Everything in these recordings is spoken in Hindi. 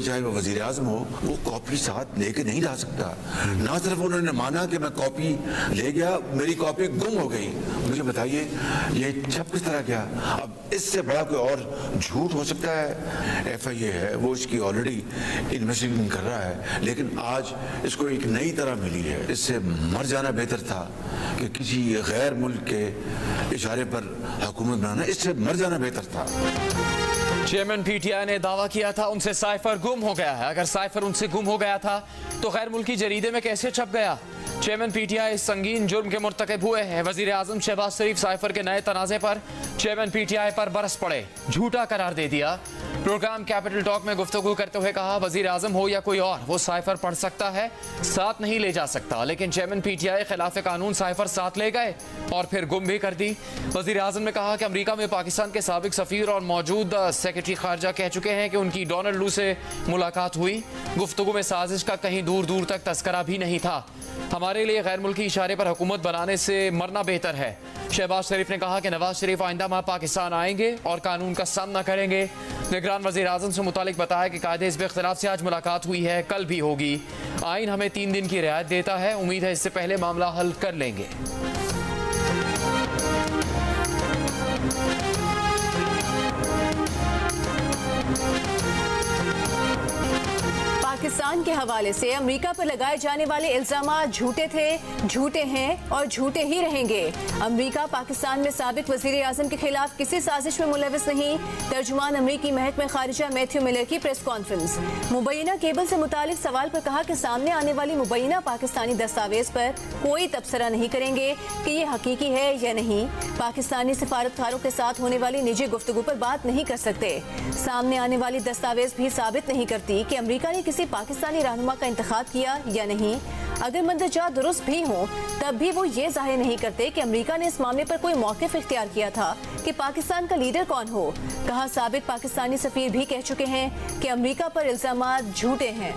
चाहे वो वजीर आजम हो, वो कॉपी साथ लेके नहीं जा सकता। ना सिर्फ उन्होंने माना कि मैं कॉपी ले गया, मेरी कॉपी गुम हो गई। मुझे बताइए ये छप किस तरह गया? अब इससे बड़ा कोई और झूठ हो सकता है? FIA है, वो इसकी ऑलरेडी इन्वेस्टिगेशन कर रहा है, लेकिन आज इसको एक नई तरह मिली है। इससे मर जाना बेहतर था कि किसी गैर मुल्क के इशारे पर हुकूमत बनाना, इससे मर जाना बेहतर था। चेयरमैन PTI ने दावा किया था उनसे साइफर गुम हो गया है। अगर साइफर उनसे गुम हो गया था तो गैर मुल्की जरीदे में कैसे छप गया? चेयरमैन PTI इस संगीन जुर्म के मुर्तकब हुए हैं। वजीर आजम शहबाज शरीफ साइफर के नए तनाज़े पर चेयरमैन PTI पर बरस पड़े, झूठा करार दे दिया। प्रोग्राम कैपिटल टॉक में गुफ्तगू करते हुए कहा, वजीर आजम हो या कोई और, वो साइफर पढ़ सकता है, साथ नहीं ले जा सकता। लेकिन चेयरमैन PTI खिलाफ कानून साइफर साथ ले गए और फिर गुम भी कर दी। वजीर आजम ने कहा कि अमरीका में पाकिस्तान के साबिक सफीर और मौजूद सेक्रेटरी खारजा कह चुके हैं कि उनकी डोनाल्ड लू से मुलाकात हुई। गुफ्तगू में साजिश का कहीं दूर दूर तक तस्करा भी नहीं था। हमारे लिए गैर मुल्की इशारे पर हुकूमत बनाने से मरना बेहतर है। शहबाज शरीफ ने कहा कि नवाज शरीफ आइंदा माह पाकिस्तान आएंगे और कानून का सामना करेंगे। निगरान वजीर आजम से मुतालिक बताया कि कायदे हिज़्ब इख्तिलाफ से आज मुलाकात हुई है, कल भी होगी। आइन हमें 3 दिन की रियायत देता है, उम्मीद है इससे पहले मामला हल कर लेंगे। पाकिस्तान के हवाले से अमेरिका पर लगाए जाने वाले इल्जामात झूठे थे, झूठे हैं और झूठे ही रहेंगे। अमेरिका पाकिस्तान में साबिक वजीर आजम के खिलाफ किसी साजिश में मुलविस नहीं। तर्जुमान अमरीकी महकमा खारिजा मैथ्यू मिलर की प्रेस कॉन्फ्रेंस। मुबैना केबल से मुतालिक सवाल पर कहा कि सामने आने वाली मुबैना पाकिस्तानी दस्तावेज पर कोई तबसरा नहीं करेंगे कि ये हकीकी है या नहीं। पाकिस्तानी सिफारतकारों के साथ होने वाली निजी गुफ्तगू पर बात नहीं कर सकते। सामने आने वाली दस्तावेज भी साबित नहीं करती कि अमरीका ने किसी पाकिस्तानी रहनुमा का इंतखाब किया या नहीं। अगर मंदरजात दुरुस्त भी हों तब भी वो ये जाहिर नहीं करते कि अमेरिका ने इस मामले पर कोई मौक़िफ़ इख्तियार किया था कि पाकिस्तान का लीडर कौन हो। कहा, साबिक पाकिस्तानी सफीर भी कह चुके हैं कि अमेरिका पर इल्जामात झूठे हैं।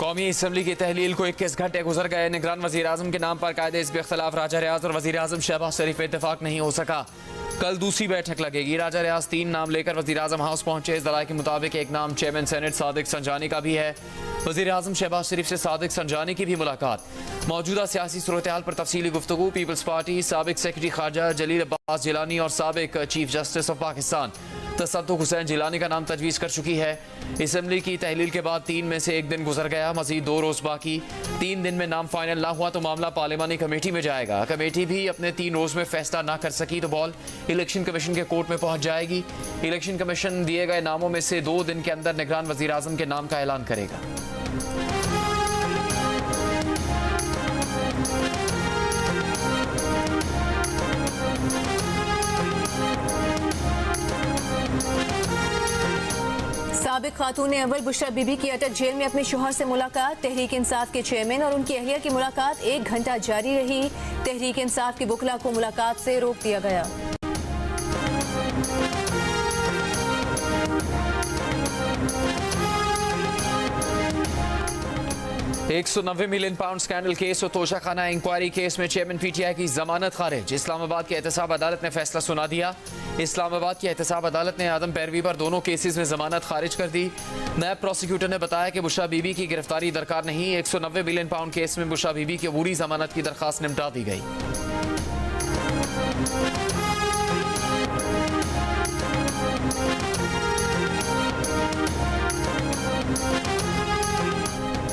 कौमी असम्बली की तहलील को 21 घंटे गुजर गए। निगरान वज़ीर आज़म के नाम पर कायदे हिज़्ब इख्तिलाफ राजा रियाज और वज़ीर आज़म शहबाज शरीफ पे इत्तेफाक नहीं हो सका। कल दूसरी बैठक लगेगी। राजा रियाज 3 नाम लेकर वज़ीर आज़म हाउस पहुंचे। ज़राए के मुताबिक एक नाम चेयरमैन सेनेट सादिक संजानी का भी है। वज़ीर आज़म शहबाज शरीफ से सादिक संजानी की भी मुलाकात। मौजूदा सियासी सूरत हाल पर तफसीली गुफ्तगू। पीपल्स पार्टी, साबिक सेक्रेटरी खारजा जलील अब्बास जिलानी और साबिक chief justice of Pakistan Tassaduq Hussain Jilani का नाम तजवीज़ कर चुकी है। असम्बली की तहलील के बाद 3 में से 1 दिन गुजर गया, मज़ीद 2 रोज़ बाकी। 3 दिन में नाम फाइनल ना हुआ तो मामला पार्लिमानी कमेटी में जाएगा। कमेटी भी अपने 3 रोज़ में फैसला ना कर सकी तो बॉल इलेक्शन कमीशन के कोर्ट में पहुंच जाएगी। इलेक्शन कमीशन दिए गए नामों में से 2 दिन के अंदर निगरान वज़ीर आज़म के नाम का ऐलान करेगा। साबिक खातून अव्वल बुशरा बीबी की अटक जेल में अपने शोहर से मुलाकात। तहरीक इंसाफ के चेयरमैन और उनकी अहलिया की मुलाकात 1 घंटा जारी रही। तहरीक इंसाफ की वकला को मुलाकात से रोक दिया गया। 190 मिलियन पाउंड स्कैंडल केस और तोशाखाना इंक्वायरी केस में चेयरमैन PTI की जमानत खारिज। इस्लामाबाद की एहतसाब अदालत ने फैसला सुना दिया। इस्लामाबाद की एहतसाब अदालत ने आदम पैरवी पर दोनों केसेस में जमानत खारिज कर दी। नायब प्रोसिक्यूटर ने बताया कि बुशरा बीबी की गिरफ्तारी दरकार नहीं। 190 मिलियन पाउंड केस में बुशरा बीबी की अबूरी जमानत की दरखास्त निपटा दी गई।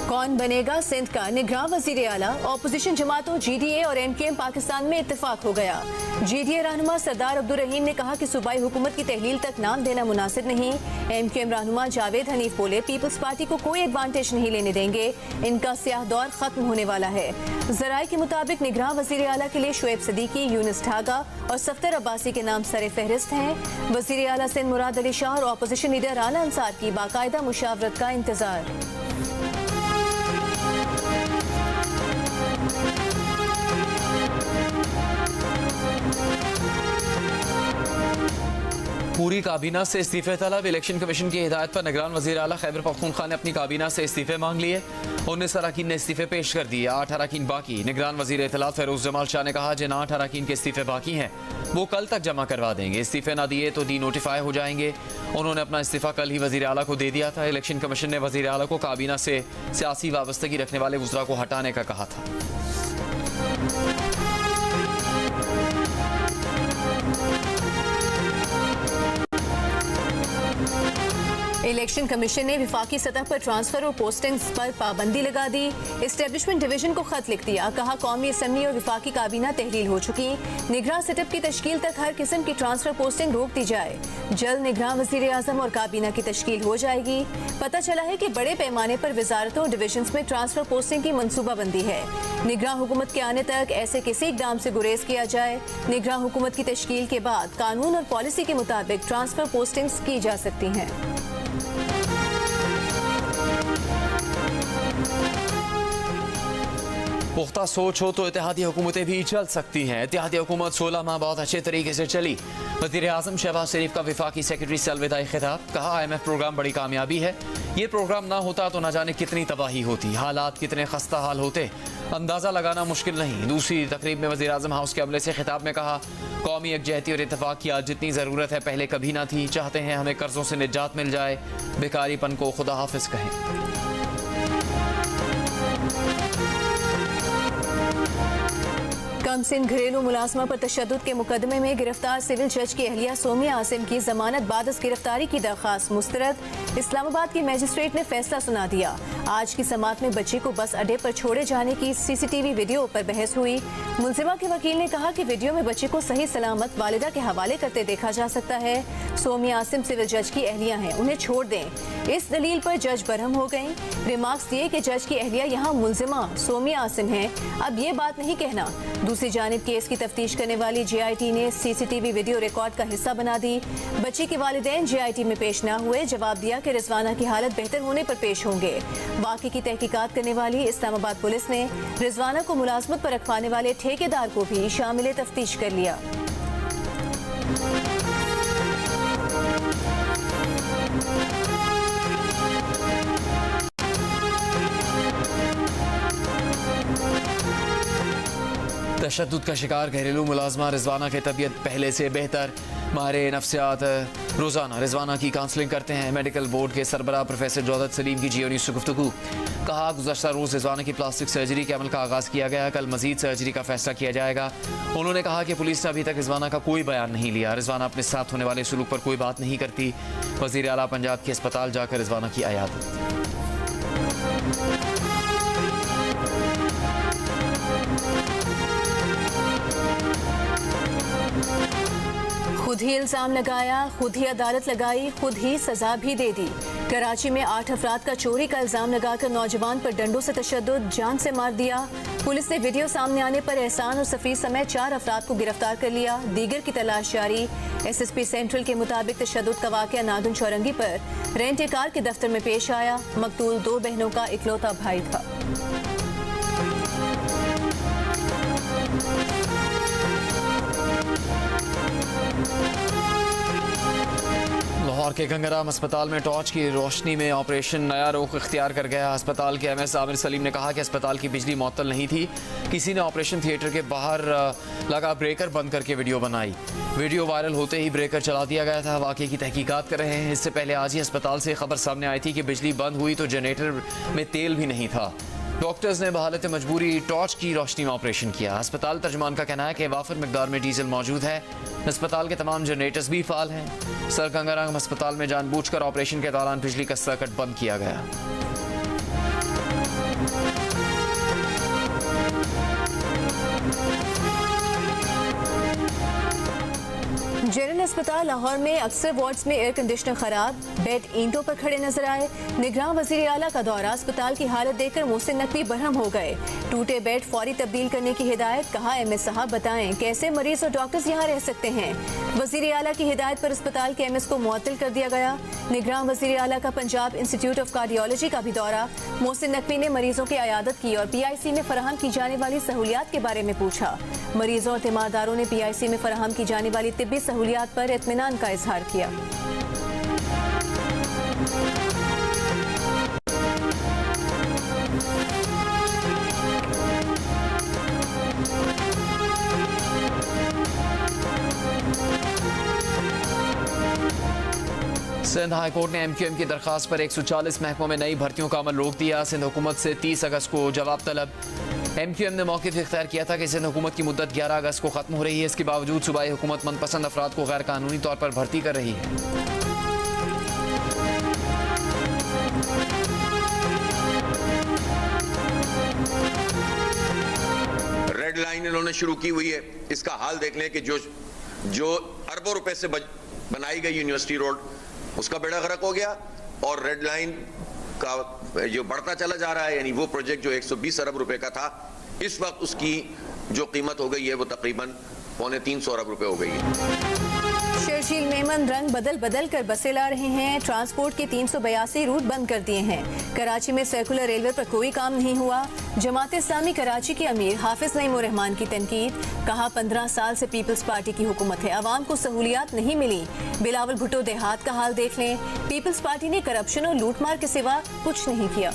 कौन बनेगा सिंध का निगरान वजीर आला? ऑपोजिशन जमातों GDA और MQM पाकिस्तान में इत्तेफाक हो गया। GDA रहनुमा सरदार अब्दुल रहीम ने कहा कि सूबाई हुकूमत की तहलील तक नाम देना मुनासिब नहीं। MQM रहनुमा जावेद हनीफ बोले, पीपल्स पार्टी को कोई एडवांटेज नहीं लेने देंगे, इनका स्याह दौर खत्म होने वाला है। जराए के मुताबिक निगरान वजीर आला के लिए शुएब सदीकी, यूनुस ढागा और सफ्तर अब्बासी के नाम सरे फहरिस्त हैं। वजीर आला सिंध मुराद अली शाह और ऑपोजिशन लीडर राना अंसार की बाकायदा मुशावरत का इंतजार। पूरी काबीना से इस्तीफे तलब। इलेक्शन कमीशन की हिदायत पर निगरान वजीर आला खैबर पख्तूनख्वा ने अपनी काबीना से इस्तीफे मांग लिए। 19 अरकान ने इस्तीफे पेश कर दिए, 8 अरकान बाकी। निगरान वजीर इत्तलात फेरोज जमाल शाह ने कहा जिन 8 अरकान के इस्तीफे बाकी हैं वो कल तक जमा करवा देंगे। इस्तीफे ना दिए तो डी नोटिफाई हो जाएंगे। उन्होंने अपना इस्तीफा कल ही वजीर आला को दे दिया था। इलेक्शन कमीशन ने वजीर आला को काबीना से सियासी वाबस्तगी रखने वाले वज़रा को हटाने का कहा था। इलेक्शन कमीशन ने विफाकी सतह पर ट्रांसफर और पोस्टिंग्स पर पाबंदी लगा दी। एस्टेब्लिशमेंट डिवीजन को खत लिख दिया, कहा कौमी असम्बली और विफाकी काबीना तहलील हो चुकी, निगरान सेटअप की तश्कील तक हर किस्म की ट्रांसफर पोस्टिंग रोक दी जाए। जल्द निगरान वजीर आजम और काबीना की तश्कील हो जाएगी। पता चला है कि बड़े पैमाने पर वजारतों और डिवीजन में ट्रांसफर पोस्टिंग की मनसूबाबंदी है। निगरान हुकूमत के आने तक ऐसे किसी इकदाम से गुरेज किया जाए। निगरान हुकूमत की तश्कील के बाद कानून और पॉलिसी के मुताबिक ट्रांसफर पोस्टिंग्स की जा सकती हैं। पुख्ता सोच हो तो इत्तेहादी हुकूमतें भी चल सकती हैं। इत्तेहादी हुकूमत 16 माह बहुत अच्छे तरीके से चली। वज़ीर आज़म शहबाज शरीफ का वफाकी सेक्रेटरी से अलविदाई खिताब, कहा IMF प्रोग्राम बड़ी कामयाबी है। ये प्रोग्राम ना होता तो न जाने कितनी तबाही होती, हालात कितने खस्ता हाल होते, अंदाज़ा लगाना मुश्किल नहीं। दूसरी तकरीब में वज़ीर आज़म हाउस के अमले से खिताब में कहा कौमी यकजहती और इत्तफाक की आज जितनी ज़रूरत है पहले कभी ना थी। चाहते हैं हमें कर्जों से निजात मिल जाए, बेकारीपन को खुदा हाफिज कहें। कमसिन घरेलू मुलाजमा पर तशद्दुद के मुकदमे में गिरफ्तार सिविल जज की अहलिया सोमिया आसिम की जमानत बाद गिरफ्तारी की दरख्वास्त मुस्तरद। इस्लामाबाद की मजिस्ट्रेट ने फैसला सुना दिया। आज की समात में बच्चे को बस अड्डे पर छोड़े जाने की CCTV वीडियो पर बहस हुई। मुलजिमा के वकील ने कहा कि वीडियो में बच्चे को सही सलामत वालिदा के हवाले करते देखा जा सकता है। सोमिया आसिम सिविल जज की अहलिया हैं, उन्हें छोड़ दें। इस दलील पर जज बरहम हो गई। रिमार्क्स दिए कि जज की अहलिया यहाँ मुलजिमा सोमिया आसिम है, अब ये बात नहीं कहना। दूसरी जानिब केस की तफ्तीश करने वाली GIT ने CCTV वीडियो रिकॉर्ड का हिस्सा बना दी। बच्ची के वालिदैन GIT में पेश न हुए, जवाब दिया कि रिजवाना की हालत बेहतर होने पर पेश होंगे। वाक़े की तहकीकात करने वाली इस्लामाबाद पुलिस ने रिजवाना को मुलाजमत पर रखवाने वाले ठेकेदार को भी शामिल तफ्तीश कर लिया। तशद्दुद का शिकार घरेलू मुलाजमा रिजवाना की तबीयत पहले से बेहतर। माहिर नफ्सियात रोज़ाना रिजवाना की काउंसलिंग करते हैं। मेडिकल बोर्ड के सरबराह प्रोफेसर जौदत सलीम की GO न्यूज़ से गुफ्तगू, कहा गुज़श्ता रोज़ रिजवाना की प्लास्टिक सर्जरी के अमल का आगाज़ किया गया, कल मजीद सर्जरी का फैसला किया जाएगा। उन्होंने कहा कि पुलिस ने अभी तक रिजवाना का कोई बयान नहीं लिया। रिजवाना अपने साथ होने वाले सुलूक पर कोई बात नहीं करती। वज़ीर आला पंजाब के अस्पताल जाकर रिजवाना की अयादत। खुद ही इल्जाम लगाया, खुद ही अदालत लगाई, खुद ही सजा भी दे दी। कराची में 8 अफराद का चोरी का इल्जाम लगाकर नौजवान पर डंडों से तशद्दुद, जान से मार दिया। पुलिस ने वीडियो सामने आने पर एहसान और सफीर समेत 4 अफराद को गिरफ्तार कर लिया। दीगर की तलाश जारी। SSP सेंट्रल के मुताबिक तशद्दुद का वाक़या नागन चौरंगी पर रेंट ए कार के दफ्तर में पेश आया। मकतूल 2 बहनों का इकलौता भाई था। लाहौर के गंगाराम अस्पताल में टॉर्च की रोशनी में ऑपरेशन नया रुख इख्तियार कर गया। अस्पताल के MS आमिर सलीम ने कहा कि अस्पताल की बिजली मुअत्तल नहीं थी, किसी ने ऑपरेशन थिएटर के बाहर लगा ब्रेकर बंद करके वीडियो बनाई। वीडियो वायरल होते ही ब्रेकर चला दिया गया था। वाक़े की तहकीकात कर रहे हैं। इससे पहले आज ही अस्पताल से खबर सामने आई थी कि बिजली बंद हुई तो जनरेटर में तेल भी नहीं था। डॉक्टर्स ने बहालत मजबूरी टॉर्च की रोशनी में ऑपरेशन किया। अस्पताल तर्जुमान का कहना है कि वाफर मिकदार में डीजल मौजूद है। अस्पताल के तमाम जनरेटर्स भी फाल हैं। सर गंगाराम अस्पताल में जानबूझकर ऑपरेशन के दौरान बिजली का सर्किट बंद किया गया। जनरल अस्पताल लाहौर में अक्सर वार्ड्स में एयर कंडीशनर खराब, बेड ईंटों पर खड़े नजर आए। निगरान वजीर आला का दौरा, अस्पताल की हालत देखकर मोहसिन नकवी बरहम हो गए। टूटे बेड फौरी तब्दील करने की हिदायत, कहा MS साहब बताएं कैसे मरीज और डॉक्टर्स यहाँ रह सकते हैं। वजीर आला की हिदायत पर अस्पताल के MS को मुअत्तल कर दिया गया। निगरान वजीर आला का पंजाब इंस्टीट्यूट ऑफ कार्डियोलॉजी का भी दौरा। मोहसिन नकवी ने मरीजों की अयादत की और PIC में फराहम की जाने वाली सहूलियात के बारे में पूछा। मरीजों और तीमारदारों ने PIC में फराहम की जाने वाली तिब्बी सहूलियात पर इत्मीनान का इजहार किया। सिंध हाई कोर्ट ने MQM की दरखास्त पर 140 महकमों में नई भर्तियों का अमल रोक दिया। सिंध हुकूमत से 30 अगस्त को जवाब तलब। MQM ने मौक़िफ़ इख्तियार किया था कि सिंध हुकूमत की मुद्दत 11 अगस्त को ख़त्म हो रही है। इसके बावजूद सूबाई हुकूमत मनपसंद अफराद को गैर कानूनी तौर पर भर्ती कर रही है। रेड लाइन इन्होंने शुरू की हुई है। इसका हाल देख लें कि जो अरबों रुपए से बनाई गई यूनिवर्सिटी रोड, उसका बेड़ा गर्क हो गया और रेड लाइन का जो बढ़ता चला जा रहा है, यानी वो प्रोजेक्ट जो 120 अरब रुपए का था, इस वक्त उसकी जो कीमत हो गई है वो तकरीबन 350 अरब रुपए हो गई है। शर्जील मेमन रंग बदल कर बसें ला रहे हैं। ट्रांसपोर्ट के 382 रूट बंद कर दिए हैं। कराची में सर्कुलर रेलवे पर कोई काम नहीं हुआ। जमात इस्लामी कराची के अमीर हाफिज नईम उर रहमान की तनकीद। कहा 15 साल से पीपल्स पार्टी की हुकूमत है, आवाम को सहूलियात नहीं मिली। बिलावल भुट्टो देहात का हाल देख लें। पीपल्स पार्टी ने करप्शन और लूटमार के सिवा कुछ नहीं किया।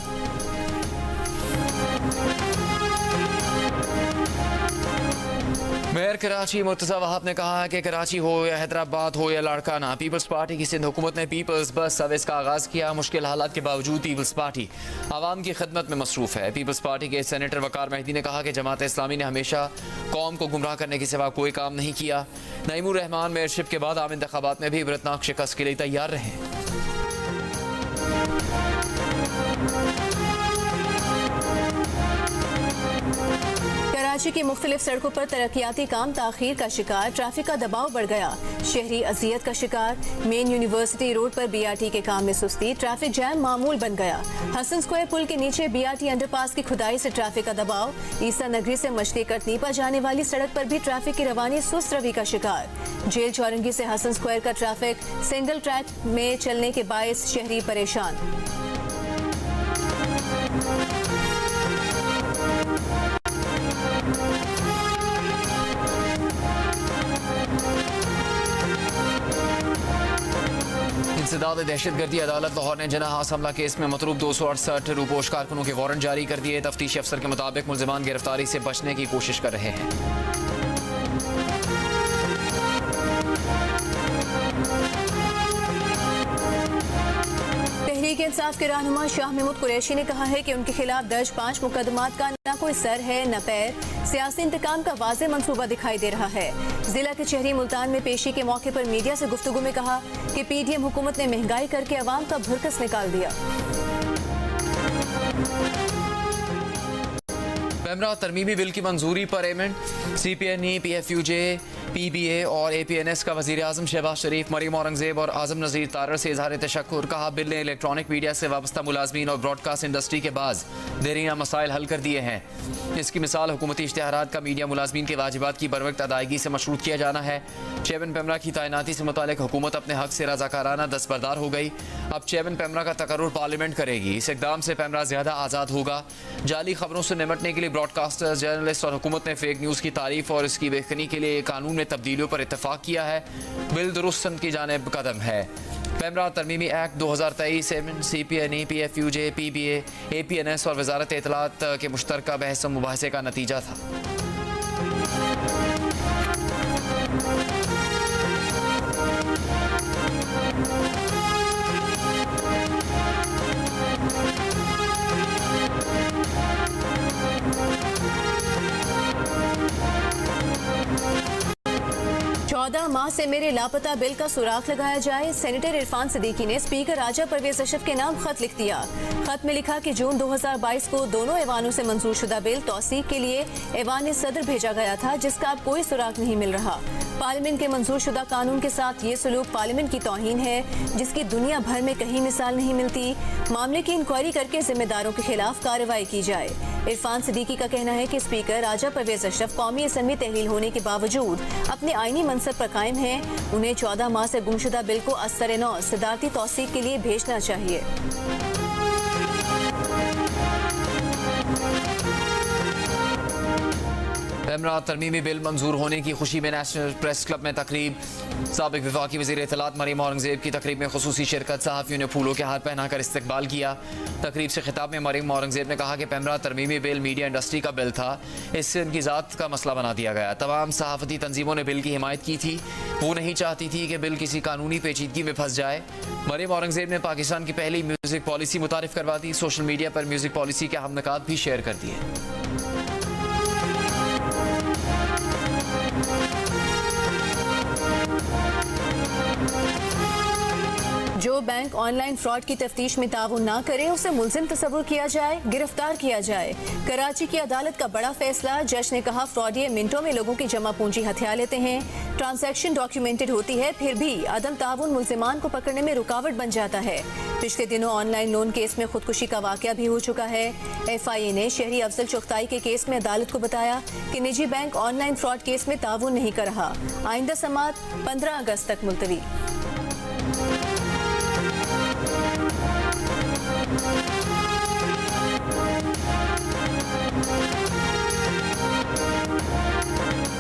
मेयर कराची मुर्तज़ा वहाब ने कहा है कि कराची हो या हैदराबाद हो या लाड़काना, पीपल्स पार्टी की सिंध हुकूमत ने पीपल्स बस सर्विस का आगाज़ किया। मुश्किल हालात के बावजूद पीपल्स पार्टी आवाम की खिदमत में मसरूफ़ है। पीपल्स पार्टी के सेनेटर वकार मेहदी ने कहा कि जमात इस्लामी ने हमेशा कौम को गुमराह करने के सिवा कोई काम नहीं किया। नईम उर रहमान मेयरशिप के बाद आम इंतखाबात में भी इबरतनाक शिकस्त के लिए तैयार रहे। कराची की मुख्तलिफ सड़कों पर तरक्याती काम ताखीर का शिकार। ट्रैफिक का दबाव बढ़ गया। शहरी अजियत का शिकार। मेन यूनिवर्सिटी रोड पर BRT के काम में सुस्ती। ट्रैफिक जैम मामूल बन गया। हसन स्क्वायर पुल के नीचे BRT अंडरपास की खुदाई से ट्रैफिक का दबाव। ईसा नगरी से मछली कटनी पर जाने वाली सड़क पर भी ट्रैफिक की रवानी सुस्त रवि का शिकार। जेल चौरंगी से हसन स्क्वायर का ट्रैफिक सिंगल ट्रैक में चलने के बायस शहरी परेशान। इंसदाद दहशतगर्दी अदालत लाहौर ने जनाहास हमला केस में मतरूब 268 रूपोश कारकुनों के वारंट जारी कर दिए। तफ्तीशी अफसर के मुताबिक मुल्जिमान गिरफ्तारी से बचने की कोशिश कर रहे हैं। तहरीक इंसाफ के रहनुमा शाह महमूद कुरैशी ने कहा है कि उनके खिलाफ दर्ज 5 मुकदमात का न कोई सर है न पैर। सियासी इंतकाम का वाज़ेह मंसूबा दिखाई दे रहा है। जिला के शहरी मुल्तान में पेशी के मौके पर मीडिया से गुफ्तगू में कहा कि PDM हुकूमत ने महंगाई करके अवाम का भुरकस निकाल दिया। पेमरा तरमीमी बिल की मंजूरी पर एमेंट। CPNE, PFUJ, PBA और APNS का वज़ीर आज़म शहबाज शरीफ, मरीम औरंगजेब और आज़म नज़ीर तारर से इजहार तशक्कुर। कहा बिल ने इलेक्ट्रॉनिक मीडिया से वाबस्ता मुलाजमीन और ब्रॉडकास्ट इंडस्ट्री के बाज़ देरीना मसाइल हल कर दिए हैं। इसकी मिसाल हुकूमती इश्तिहारात का मीडिया मुलाजमीन के वाजिबात की बरवक्त अदायगी से मशरूत किया जाना है। चेयरमैन पेमरा की तैनाती से मुतालिक हुकूमत अपने हक से रज़ाकाराना दस्तबरदार हो गई। अब चेयरमैन पेमरा का तकर्रुर पार्लियामेंट करेगी। इस इक़दाम से पेमरा ज़्यादा आज़ाद होगा। जाली खबरों से निपटने के लिए ब्रॉडकास्टर्स, जर्नलिस्ट और हुकूमत ने फेक न्यूज़ की तारीफ और इसकी बेखनी के लिए कानून में तब्दीलियों पर इत्तफाक किया है। बिल दुरुस्त की जानिब कदम है। पेमरा तरमीमी act 2023 CPNE, PFUJ, PBA, APNS और वजारत इत्तलात के मुश्तरका बहस और मुबाहसे का नतीजा था। माह से मेरे लापता बिल का सुराग लगाया जाए। सेनेटर इरफान सिद्दीकी ने स्पीकर राजा परवेज अशरफ के नाम खत लिख दिया। खत में लिखा कि जून 2022 को दोनों ऐवानों से मंजूर शुदा बिल तौसीक के लिए ऐवान सदर भेजा गया था, जिसका अब कोई सुराग नहीं मिल रहा। पार्लियामेंट के मंजूर शुदा कानून के साथ ये सलूक पार्लियामेंट की तौहीन है, जिसकी दुनिया भर में कहीं मिसाल नहीं मिलती। मामले की इंक्वायरी करके जिम्मेदारों के खिलाफ कार्रवाई की जाए। इरफान सिद्दीकी का कहना है कि स्पीकर राजा परवेज अशरफ कौमी असम्बली तहलील होने के बावजूद अपने आईनी मनसब पर कायम हैं। उन्हें 14 माह से गुमशुदा बिल को असर नौ सदारती तौसीक के लिए भेजना चाहिए। पैमरा तरमीमी बिल मंजूर होने की खुशी में नेशनल प्रेस क्लब में तकरीब। साबिक वफाकी वज़ीर इत्तलात मरीम औरंगज़ेब की तकरीब में खुसूसी शिरकत। सहाफ़ियों ने फूलों के हार पहनाकर इस्तकबाल किया। तकरीब से खिताब में मरीम औरंगज़ेब ने कहा कि पैमरा तरमीमी बिल मीडिया इंडस्ट्री का बिल था, इससे उनकी ज़ात का मसला बना दिया गया। तमाम सहाफ़ती तंजीमों ने बिल की हिमायत की थी। वो नहीं चाहती थी कि बिल किसी कानूनी पेचीदगी में फंस जाए। मरीम औरंगज़ेब ने पाकिस्तान की पहली म्यूज़िक पॉलिसी मुतारिफ करवा दी। सोशल मीडिया पर म्यूज़िक पॉलिसी के अहम निकात भी शेयर कर दिए। जो बैंक ऑनलाइन फ्रॉड की तफ्तीश में ताउन ना करे उसे मुलजिम तस्वुर किया जाए, गिरफ्तार किया जाए। कराची की अदालत का बड़ा फैसला। जज ने कहा फ्रॉडिये मिनटों में लोगों की जमा पूंजी हथिया लेते हैं। ट्रांजैक्शन डॉक्यूमेंटेड होती है, फिर भी अदम ताउन मुलजिमान को पकड़ने में रुकावट बन जाता है। पिछले दिनों ऑनलाइन लोन केस में खुदकुशी का वाकया भी हो चुका है। FIA ने शहरी अफजल चुगताई के केस में अदालत को बताया कि निजी बैंक ऑनलाइन फ्रॉड केस में ताउन नहीं कर रहा। आइंदा समाअत 15 अगस्त तक मुलतवी।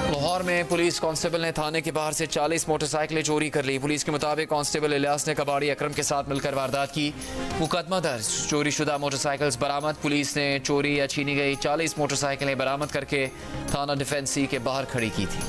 लाहौर में पुलिस कांस्टेबल ने थाने के बाहर से 40 मोटरसाइकिलें चोरी कर ली। पुलिस के मुताबिक कांस्टेबल इलियास ने कबाड़ी अकरम के साथ मिलकर वारदात की। मुकदमा दर्ज। चोरी शुदा मोटरसाइकिल्स बरामद। पुलिस ने चोरी या छीनी गई 40 मोटरसाइकिलें बरामद करके थाना डिफेंसी के बाहर खड़ी की थी।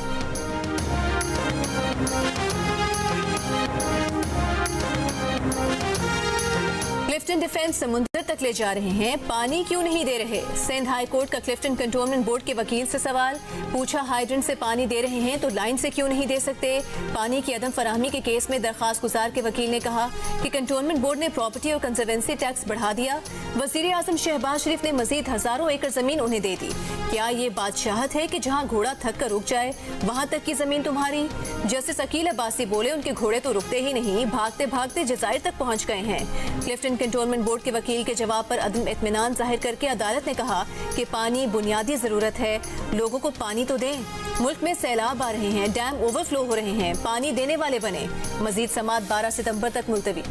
क्लिफ्टन डिफेंस समुद्र तक ले जा रहे हैं, पानी क्यों नहीं दे रहे? सिंध हाई कोर्ट का क्लिफ्टन कंटोनमेंट बोर्ड के वकील से सवाल पूछा। हाइड्रेंट से पानी दे रहे हैं तो लाइन से क्यों नहीं दे सकते? पानी की अदम फराहमी के केस में दरखास्त गुजार के वकील ने कहा कि कंटोनमेंट बोर्ड ने प्रॉपर्टी और कंजर्वेंसी टैक्स बढ़ा दिया। वजीर आजम शहबाज शरीफ ने मजीद हजारों एकड़ जमीन उन्हें दे दी। क्या ये बादशाहत है कि जहाँ घोड़ा थक कर रुक जाए वहाँ तक की जमीन तुम्हारी? जस्टिस अकील अब्बासी बोले उनके घोड़े तो रुकते ही नहीं, भागते भागते जजायर तक पहुँच गए हैं। क्लिफ्टन कंटोनमेंट बोर्ड के वकील के जवाब पर अदम इत्मीनान जाहिर करके अदालत ने कहा कि पानी बुनियादी जरूरत है, लोगों को पानी तो दें। मुल्क में सैलाब आ रहे हैं, डैम ओवरफ्लो हो रहे हैं, पानी देने वाले बने। मजीद समाअत 12 सितंबर तक मुलतवी।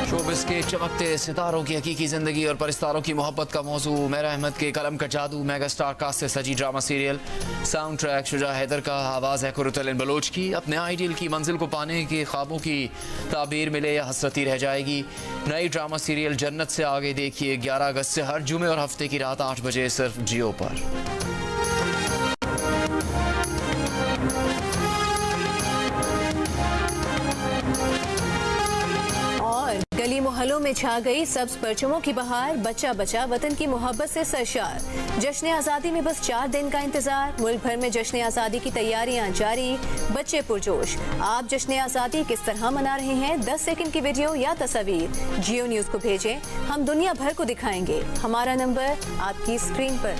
शोबिस के चमकते सितारों की हकीकी जिंदगी और परिस्तारों की मोहब्बत का मौजू। मेरा अहमद के कलम का जादू मेगा स्टार कास्ट से सजी drama serial. Sound track Shuja Haider का, आवाज़ है कुरतुल बलोच की। अपने आइडियल की मंजिल को पाने के ख्वाबों की ताबीर मिले या हसरती रह जाएगी। नई ड्रामा सीरियल जन्नत से आगे देखिए 11 अगस्त से हर जुमे और हफ्ते की रात 8 बजे सिर्फ जियो पर। गली मोहल्लों में छा गई सब्ज परचमों की बहार। बच्चा बच्चा वतन की मोहब्बत से सरशार। जश्न आज़ादी में बस 4 दिन का इंतजार। मुल्क भर में जश्न आज़ादी की तैयारियां जारी, बच्चे पुरजोश। आप जश्न आज़ादी किस तरह मना रहे हैं? 10 सेकंड की वीडियो या तस्वीर जियो न्यूज़ को भेजें, हम दुनिया भर को दिखाएंगे। हमारा नंबर आपकी स्क्रीन पर।